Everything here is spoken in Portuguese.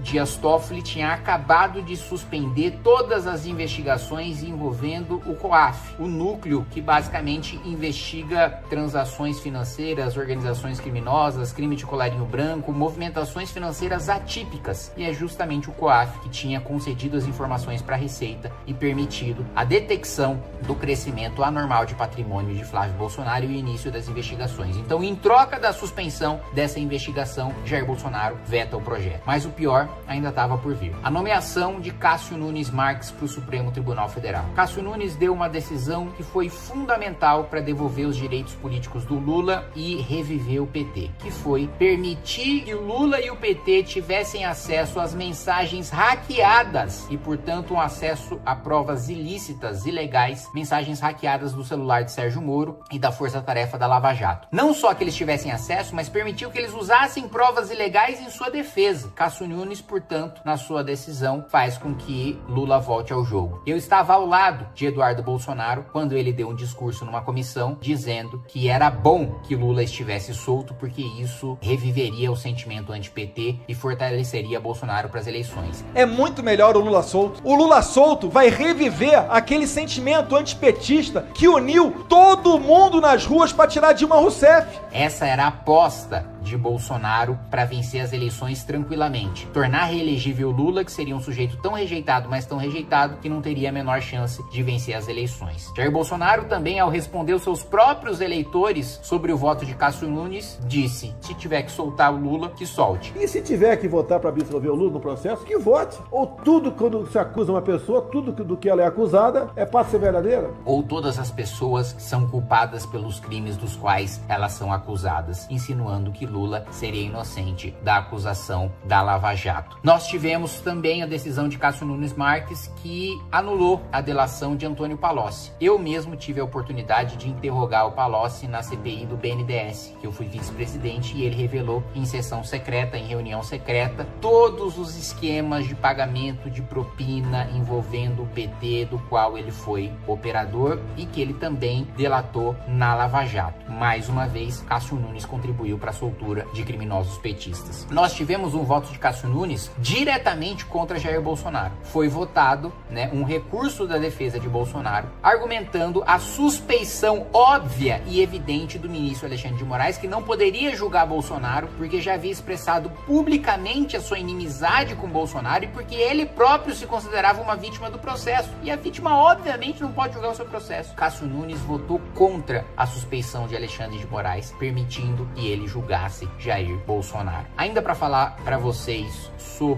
Dias Toffoli tinha acabado de suspender todas as investigações envolvendo o COAF, o núcleo que basicamente investiga transações financeiras, organizações criminosas, crime de colarinho branco, movimentações financeiras atípicas. E é justamente o COAF que tinha concedido as informações para a Receita e permitido a detecção do crescimento anormal de patrimônio de Flávio Bolsonaro e o início das investigações. Então, em troca da suspensão dessa investigação, Jair Bolsonaro veta o projeto. Mas o pior ainda estava por vir. A nomeação de Cássio Nunes Marques para o Supremo Tribunal Federal. Cássio Nunes deu uma decisão que foi fundamental para devolver os direitos políticos do Lula e reviver o PT, que foi permitir que o Lula e o PT tivessem acesso às mensagens hackeadas e, portanto, um acesso a provas ilícitas, ilegais, mensagens hackeadas do celular de Sérgio Moro e da Força-Tarefa da Lava Jato. Não só que eles tivessem acesso, mas permitiu que eles usassem provas ilegais em sua defesa. Cássio Nunes, portanto, na sua decisão, faz com que Lula volte ao jogo. Eu estava ao lado de Eduardo Bolsonaro quando ele deu um discurso numa comissão dizendo que era bom que Lula estivesse solto porque isso reviveria o sentimento anti-PT e fortaleceria Bolsonaro para as eleições. É muito melhor o Lula solto. O Lula solto vai reviver aquele sentimento antipetista que uniu todo mundo nas ruas para tirar Dilma Rousseff. Essa era a aposta de Bolsonaro para vencer as eleições tranquilamente. Tornar reelegível Lula, que seria um sujeito tão rejeitado, mas tão rejeitado, que não teria a menor chance de vencer as eleições. Jair Bolsonaro também, ao responder aos seus próprios eleitores sobre o voto de Cássio Nunes, disse: se tiver que soltar o Lula, que solte. E se tiver que votar para absolver o Lula no processo, que vote. Ou tudo, quando se acusa uma pessoa, tudo do que ela é acusada é para ser verdadeira. Ou todas as pessoas são culpadas pelos crimes dos quais elas são acusadas, insinuando que Lula seria inocente da acusação da Lava Jato. Nós tivemos também a decisão de Cássio Nunes Marques, que anulou a delação de Antônio Palocci. Eu mesmo tive a oportunidade de interrogar o Palocci na CPI do BNDES, que eu fui vice-presidente, e ele revelou em sessão secreta, em reunião secreta, todos os esquemas de pagamento de propina envolvendo o PT, do qual ele foi operador e que ele também delatou na Lava Jato. Mais uma vez, Cássio Nunes contribuiu para a soltura de criminosos petistas. Nós tivemos um voto de Cássio Nunes diretamente contra Jair Bolsonaro. Foi votado, um recurso da defesa de Bolsonaro, argumentando a suspeição óbvia e evidente do ministro Alexandre de Moraes, que não poderia julgar Bolsonaro porque já havia expressado publicamente a sua inimizade com Bolsonaro e porque ele próprio se considerava uma vítima do processo. E a vítima, obviamente, não pode julgar o seu processo. Cássio Nunes votou contra a suspeição de Alexandre de Moraes, permitindo que ele julgasse Jair Bolsonaro. Ainda para falar para vocês sobre